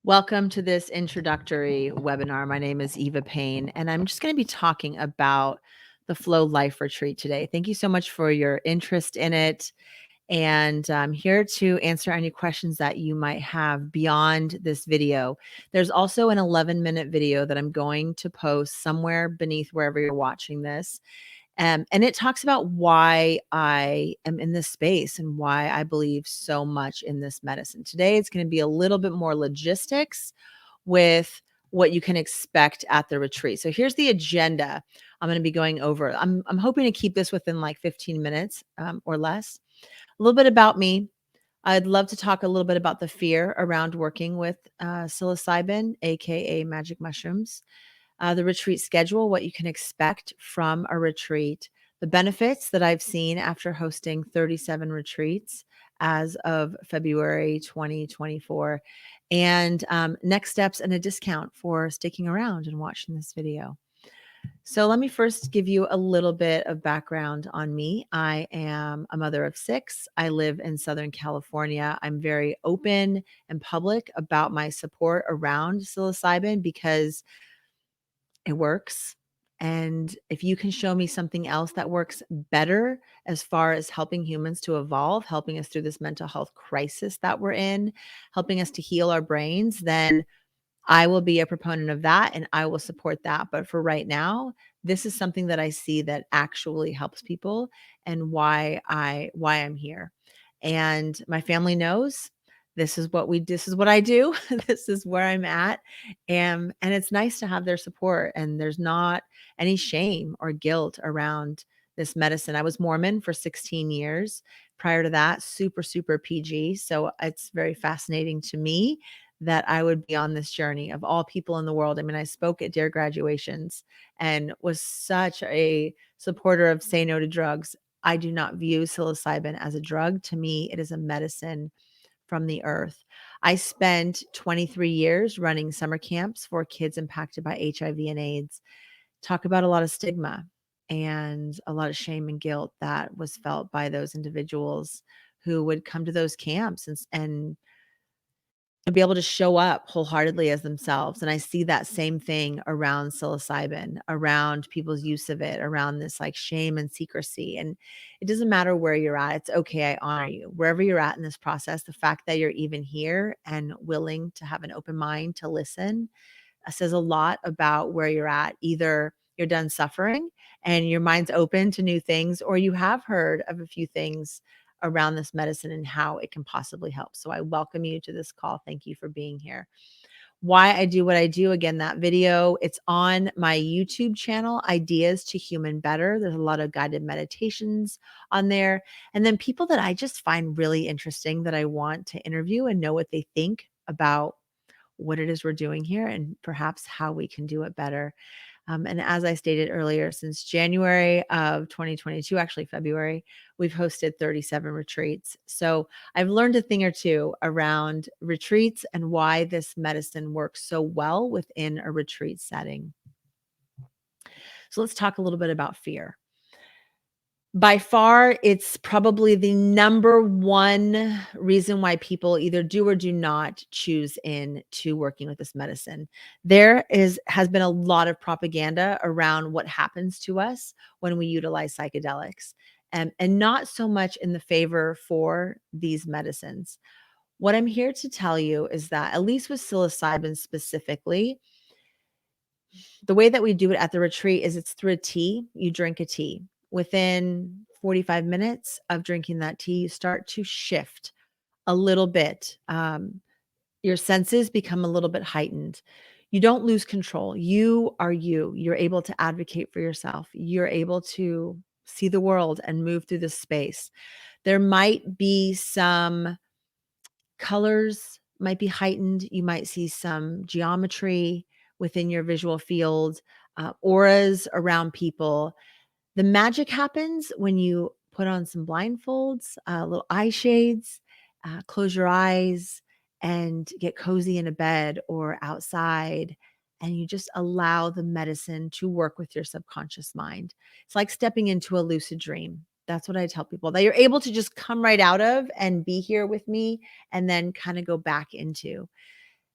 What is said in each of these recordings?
Welcome to this introductory webinar. My name is Eva Payne, and I'm just going to be talking about the Flow Life Retreat today. Thank you so much for your interest in it. And I'm here to answer any questions that you might have beyond this video. There's also an 11-minute video that I'm going to post somewhere beneath wherever you're watching this. And it talks about why I am in this space and why I believe so much in this medicine. Today, it's going to be a little bit more logistics with what you can expect at the retreat. So here's the agenda I'm going to be going over. I'm hoping to keep this within like 15 minutes or less. A little bit about me. I'd love to talk a little bit about the fear around working with psilocybin, aka magic mushrooms, the retreat schedule, what you can expect from a retreat, the benefits that I've seen after hosting 37 retreats as of February 2024, and next steps and a discount for sticking around and watching this video. So let me first give you a little bit of background on me. I am a mother of 6. I live in Southern California. I'm very open and public about my support around psilocybin because it works. And if you can show me something else that works better as far as helping humans to evolve, helping us through this mental health crisis that we're in, helping us to heal our brains, then I will be a proponent of that and I will support that. But for right now, this is something that I see that actually helps people and why I'm here. And my family knows this is what I do. This is where I'm at. And it's nice to have their support. And there's not any shame or guilt around this medicine. I was Mormon for 16 years. Prior to that, super, super PG. So it's very fascinating to me that I would be on this journey of all people in the world. I mean, I spoke at their graduations and was such a supporter of say no to drugs. I do not view psilocybin as a drug. To me, it is a medicine from the earth. I spent 23 years running summer camps for kids impacted by HIV and AIDS. Talk about a lot of stigma and a lot of shame and guilt that was felt by those individuals who would come to those camps and be able to show up wholeheartedly as themselves. And I see that same thing around psilocybin, around people's use of it, around this like shame and secrecy. And it doesn't matter where you're at. It's okay. I honor you. Wherever you're at in this process, the fact that you're even here and willing to have an open mind to listen says a lot about where you're at. Either you're done suffering and your mind's open to new things, or you have heard of a few things around this medicine and how it can possibly help. So I welcome you to this call. Thank you for being here. Why I do what I do. Again, that video, it's on my YouTube channel, Ideas to Human Better. There's a lot of guided meditations on there. And then people that I just find really interesting that I want to interview and know what they think about what it is we're doing here and perhaps how we can do it better. And as I stated earlier, since January of 2022, actually February, we've hosted 37 retreats. So I've learned a thing or two around retreats and why this medicine works so well within a retreat setting. So let's talk a little bit about fear. By far, it's probably the number one reason why people either do or do not choose into working with this medicine. Has been a lot of propaganda around what happens to us when we utilize psychedelics, and not so much in the favor for these medicines. What I'm here to tell you is that, at least with psilocybin specifically, the way that we do it at the retreat is it's through a tea. You drink a tea. Within 45 minutes of drinking that tea, you start to shift a little bit. Your senses become a little bit heightened. You don't lose control. You are you. You're able to advocate for yourself. You're able to see the world and move through this space. There might be some colors might be heightened. You might see some geometry within your visual field, auras around people. The magic happens when you put on some blindfolds, little eye shades, close your eyes, and get cozy in a bed or outside. And you just allow the medicine to work with your subconscious mind. It's like stepping into a lucid dream. That's what I tell people, that you're able to just come right out of and be here with me and then kind of go back into.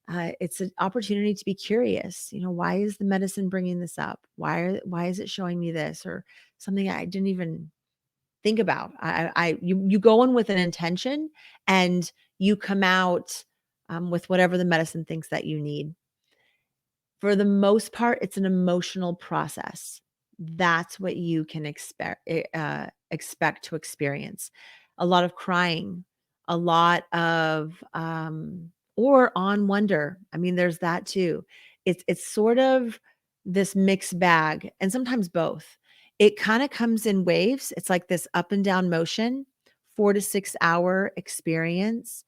It's an opportunity to be curious. Why is the medicine bringing this up? Why is it showing me this or something I didn't even think about? You go in with an intention and you come out with whatever the medicine thinks that you need. For the most part, it's an emotional process. That's what you can expect to experience. A lot of crying, a lot of or on wonder. I mean, there's that too. It's sort of this mixed bag, and sometimes both. It kind of comes in waves. It's like this up and down motion, 4 to 6 hour experience,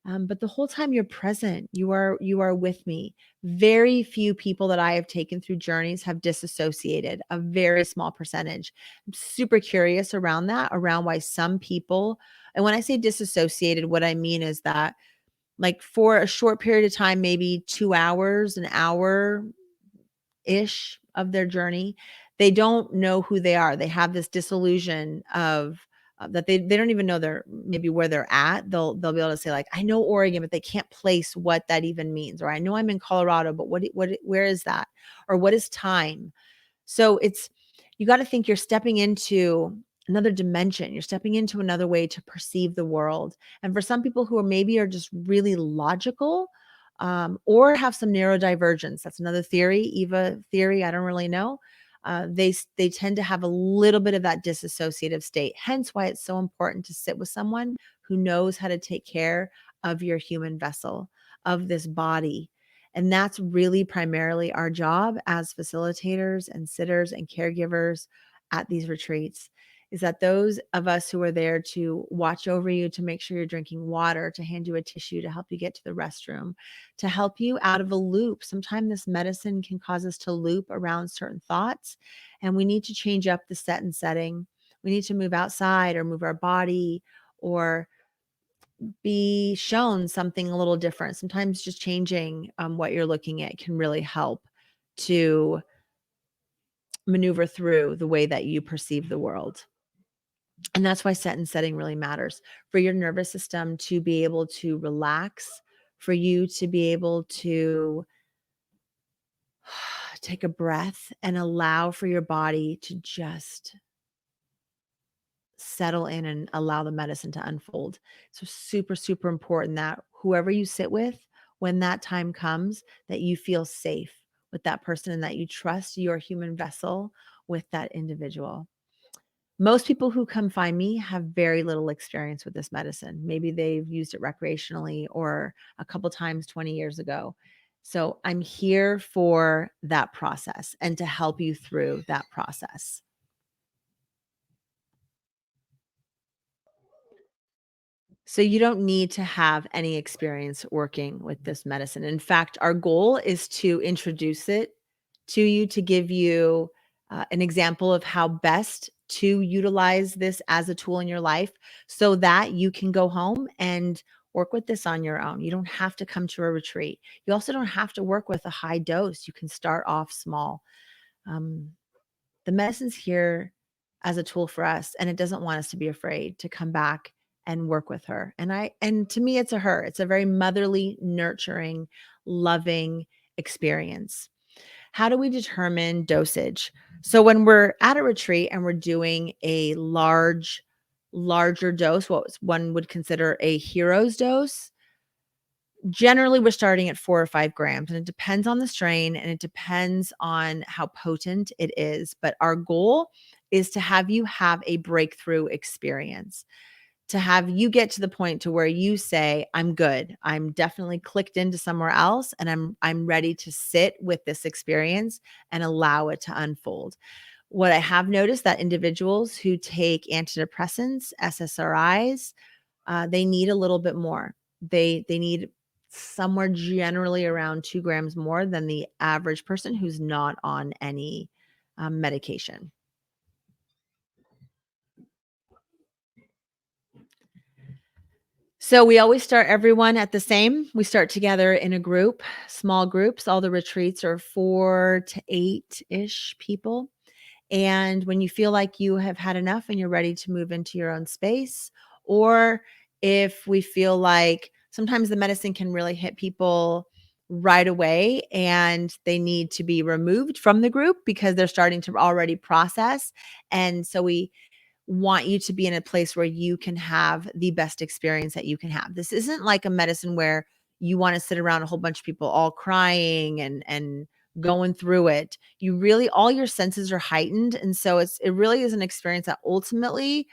but the whole time you're present, you are with me. Very few people that I have taken through journeys have disassociated, a very small percentage. I'm super curious around that, around why some people, and when I say disassociated, what I mean is that, like, for a short period of time, maybe 2 hours, an hour ish of their journey, they don't know who they are. They have this disillusion of that they don't even know their maybe where they're at. They'll be able to say, like, I know Oregon, but they can't place what that even means. Or I know I'm in Colorado, but where is that? Or what is time? So you got to think you're stepping into another dimension. You're stepping into another way to perceive the world. And for some people who are just really logical, or have some neurodivergence, that's another theory, Eva theory. I don't really know. They tend to have a little bit of that disassociative state. Hence why it's so important to sit with someone who knows how to take care of your human vessel, of this body. And that's really primarily our job as facilitators and sitters and caregivers at these retreats, is that those of us who are there to watch over you, to make sure you're drinking water, to hand you a tissue, to help you get to the restroom, to help you out of a loop. Sometimes this medicine can cause us to loop around certain thoughts, and we need to change up the set and setting. We need to move outside or move our body or be shown something a little different. Sometimes just changing what you're looking at can really help to maneuver through the way that you perceive the world. And that's why set and setting really matters for your nervous system to be able to relax, for you to be able to take a breath and allow for your body to just settle in and allow the medicine to unfold. So super, super important that whoever you sit with, when that time comes, that you feel safe with that person and that you trust your human vessel with that individual. Most people who come find me have very little experience with this medicine. Maybe they've used it recreationally or a couple times 20 years ago. So I'm here for that process and to help you through that process. So you don't need to have any experience working with this medicine. In fact, our goal is to introduce it to you, to give you an example of how best to utilize this as a tool in your life so that you can go home and work with this on your own. You don't have to come to a retreat. You also don't have to work with a high dose. You can start off small. Um, the medicine's here as a tool for us, and it doesn't want us to be afraid to come back and work with her. And to me, it's a her. It's a very motherly, nurturing, loving experience. How do we determine dosage? So when we're at a retreat and we're doing a larger dose, what one would consider a hero's dose, generally we're starting at 4 or 5 grams, and it depends on the strain and it depends on how potent it is. But our goal is to have you have a breakthrough experience, to have you get to the point to where you say, I'm good. I'm definitely clicked into somewhere else, and I'm ready to sit with this experience and allow it to unfold. What I have noticed that individuals who take antidepressants, SSRIs, they need a little bit more. They need somewhere generally around 2 grams more than the average person who's not on any medication. So we always start everyone at the same. We start together in a group, small groups. All the retreats are 4 to 8-ish people. And when you feel like you have had enough and you're ready to move into your own space, or if we feel like sometimes the medicine can really hit people right away, and they need to be removed from the group because they're starting to already process. And so we want you to be in a place where you can have the best experience that you can have. This isn't like a medicine where you want to sit around a whole bunch of people all crying and going through it. You really, all your senses are heightened. And so it really is an experience that ultimately,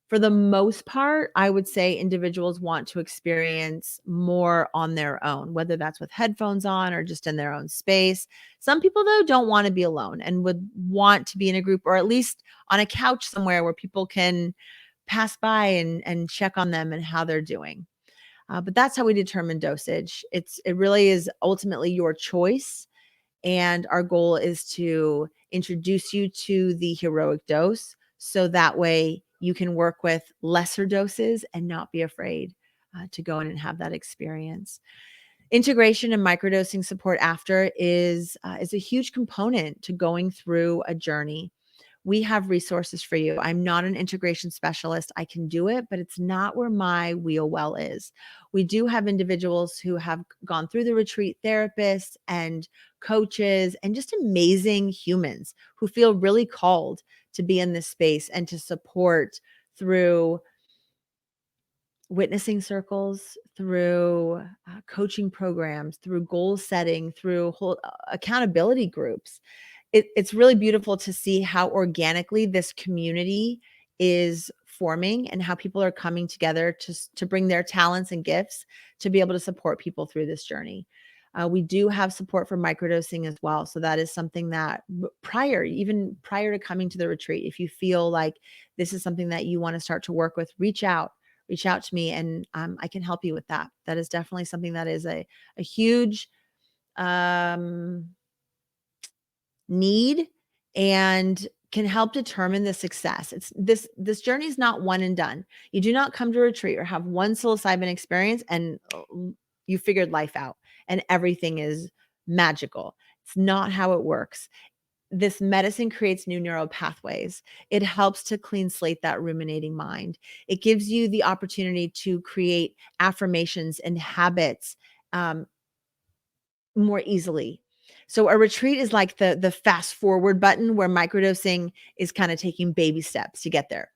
for the most part, I would say individuals want to experience more on their own, whether that's with headphones on or just in their own space. Some people, though, don't want to be alone and would want to be in a group or at least on a couch somewhere where people can pass by and check on them and how they're doing. But that's how we determine dosage. It really is ultimately your choice. And our goal is to introduce you to the heroic dose so that way you can work with lesser doses and not be afraid to go in and have that experience. Integration and microdosing support after is a huge component to going through a journey. We have resources for you. I'm not an integration specialist. I can do it, but it's not where my wheel well is. We do have individuals who have gone through the retreat, therapists and coaches, and just amazing humans who feel really called to be in this space and to support through witnessing circles, through coaching programs, through goal setting, through whole accountability groups. It's really beautiful to see how organically this community is forming and how people are coming together to bring their talents and gifts to be able to support people through this journey. We do have support for microdosing as well. So that is something that even prior to coming to the retreat, if you feel like this is something that you want to start to work with, reach out to me and I can help you with that. That is definitely something that is a huge need and can help determine the success. It's this journey is not one and done. You do not come to retreat or have one psilocybin experience and you figured life out and everything is magical. It's not how it works. This medicine creates new neural pathways. It helps to clean slate that ruminating mind. It gives you the opportunity to create affirmations and habits more easily. So a retreat is like the fast forward button where microdosing is kind of taking baby steps to get there.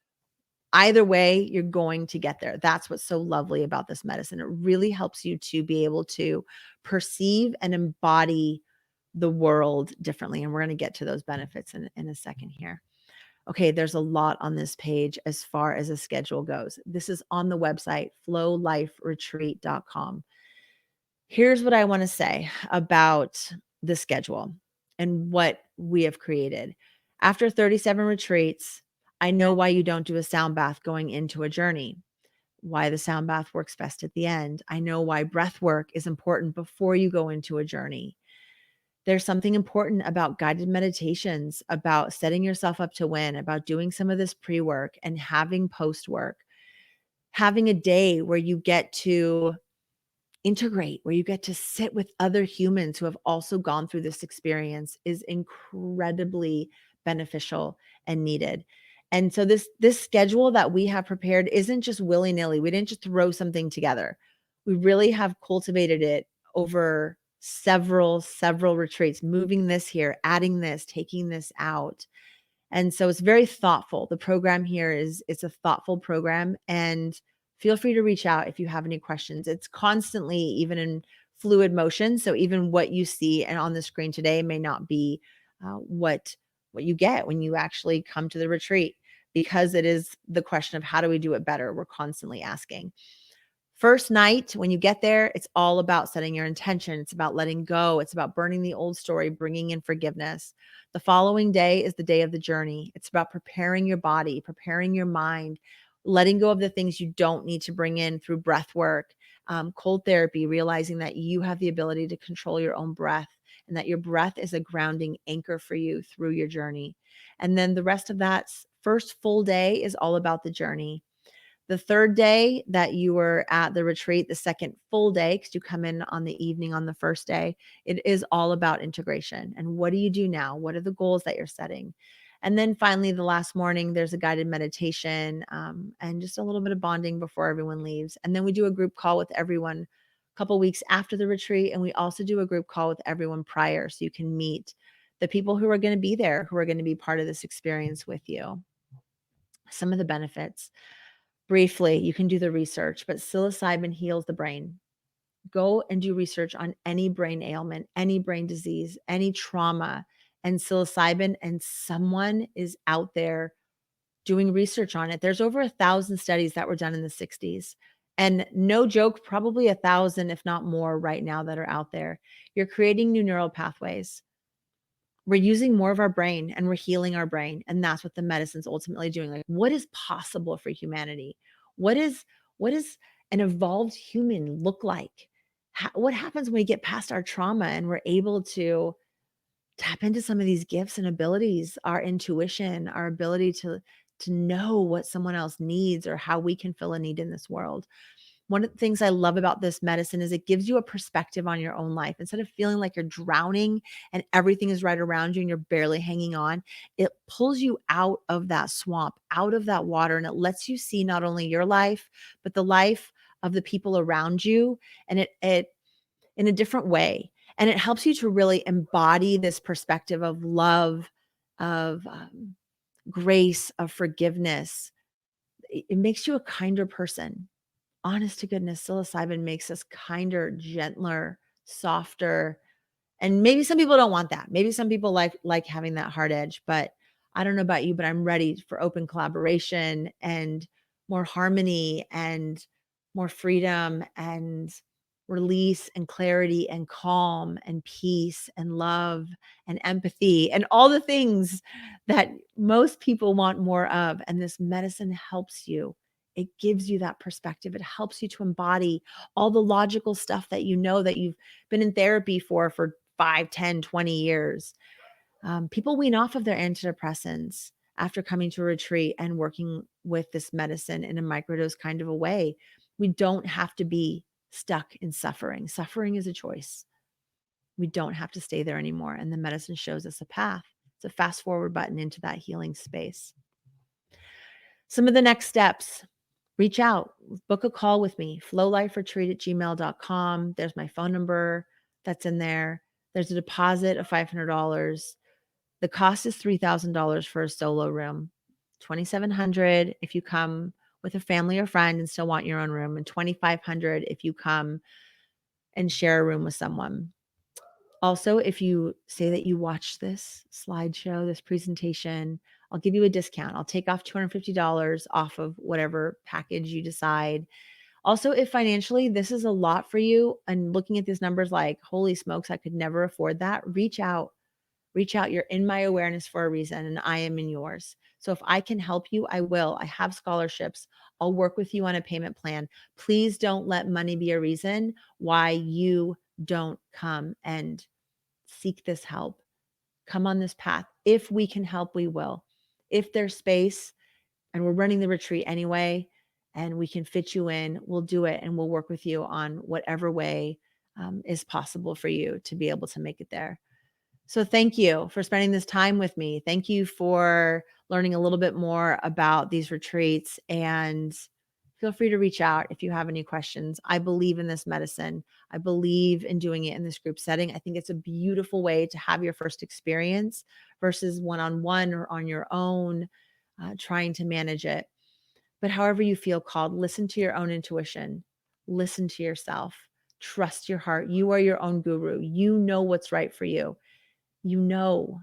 Either way, you're going to get there. That's what's so lovely about this medicine. It really helps you to be able to perceive and embody the world differently. And we're going to get to those benefits in a second here. Okay, there's a lot on this page as far as a schedule goes. This is on the website, flowliferetreat.com. Here's what I want to say about the schedule and what we have created. After 37 retreats, I know why you don't do a sound bath going into a journey, why the sound bath works best at the end. I know why breath work is important before you go into a journey. There's something important about guided meditations, about setting yourself up to win, about doing some of this pre-work and having post-work, having a day where you get to integrate, where you get to sit with other humans who have also gone through this experience is incredibly beneficial and needed. And so this schedule that we have prepared isn't just willy-nilly. We didn't just throw something together. We really have cultivated it over several retreats, moving this here, adding this, taking this out. And so it's very thoughtful. The program here it's a thoughtful program, and feel free to reach out if you have any questions. It's constantly even in fluid motion. So even what you see and on the screen today may not be what you get when you actually come to the retreat, because it is the question of how do we do it better? We're constantly asking. First night, when you get there, it's all about setting your intention. It's about letting go. It's about burning the old story, bringing in forgiveness. The following day is the day of the journey. It's about preparing your body, preparing your mind, letting go of the things you don't need to bring in through breath work, cold therapy, realizing that you have the ability to control your own breath and that your breath is a grounding anchor for you through your journey. And then the rest of that first full day is all about the journey. The third day that you were at the retreat, the second full day, because you come in on the evening on the first day, it is all about integration. And what do you do now? What are the goals that you're setting? And then finally, the last morning, there's a guided meditation and just a little bit of bonding before everyone leaves. And then we do a group call with everyone couple weeks after the retreat. And we also do a group call with everyone prior so you can meet the people who are going to be there, who are going to be part of this experience with you. Some of the benefits. Briefly, you can do the research, but psilocybin heals the brain. Go and do research on any brain ailment, any brain disease, any trauma, and psilocybin, and someone is out there doing research on it. There's over 1,000 studies that were done in the 60s. And no joke, probably 1,000, if not more, right now that are out there. You're creating new neural pathways. We're using more of our brain and we're healing our brain. And that's what the medicine's ultimately doing. Like, what is possible for humanity? What is an evolved human look like? What happens when we get past our trauma and we're able to tap into some of these gifts and abilities, our intuition, our ability to know what someone else needs or how we can fill a need in this world. One of the things I love about this medicine is it gives you a perspective on your own life. Instead of feeling like you're drowning and everything is right around you and you're barely hanging on, it pulls you out of that swamp, out of that water, and it lets you see not only your life, but the life of the people around you, and it in a different way. And it helps you to really embody this perspective of love, of grace, of forgiveness. It makes you a kinder person. Honest to goodness, psilocybin makes us kinder, gentler, softer. And maybe some people don't want that. Maybe some people like having that hard edge, but I don't know about you, but I'm ready for open collaboration and more harmony and more freedom and release and clarity and calm and peace and love and empathy and all the things that most people want more of. And this medicine helps you. It gives you that perspective. It helps you to embody all the logical stuff that you know that you've been in therapy for 5, 10, 20 years. People wean off of their antidepressants after coming to a retreat and working with this medicine in a microdose kind of a way. We don't have to be stuck in suffering. Suffering is a choice. We don't have to stay there anymore. And the medicine shows us a path. It's a fast forward button into that healing space. Some of the next steps. Reach out, book a call with me, flowliferetreat@gmail.com. There's my phone number that's in there. There's a deposit of $500. The cost is $3,000 for a solo room, $2,700 if you come with a family or friend and still want your own room, and $2,500 if you come and share a room with someone. Also, if you say that you watched this slideshow, this presentation, I'll give you a discount. I'll take off $250 off of whatever package you decide. Also, if financially this is a lot for you and looking at these numbers like, holy smokes, I could never afford that, reach out. Reach out. You're in my awareness for a reason, and I am in yours. So if I can help you, I will. I have scholarships. I'll work with you on a payment plan. Please don't let money be a reason why you don't come and seek this help. Come on this path. If we can help, we will. If there's space and we're running the retreat anyway, and we can fit you in, we'll do it, and we'll work with you on whatever way is possible for you to be able to make it there. So thank you for spending this time with me. Thank you for learning a little bit more about these retreats, and feel free to reach out if you have any questions. I believe in this medicine. I believe in doing it in this group setting. I think it's a beautiful way to have your first experience versus one-on-one or on your own, trying to manage it. But however you feel called, listen to your own intuition. Listen to yourself. Trust your heart. You are your own guru. You know what's right for you. You know.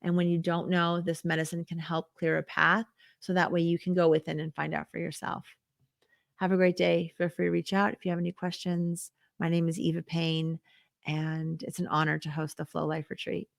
And when you don't know, this medicine can help clear a path so that way you can go within and find out for yourself. Have a great day. Feel free to reach out if you have any questions. My name is Eva Payne, and it's an honor to host the Flow Life Retreat.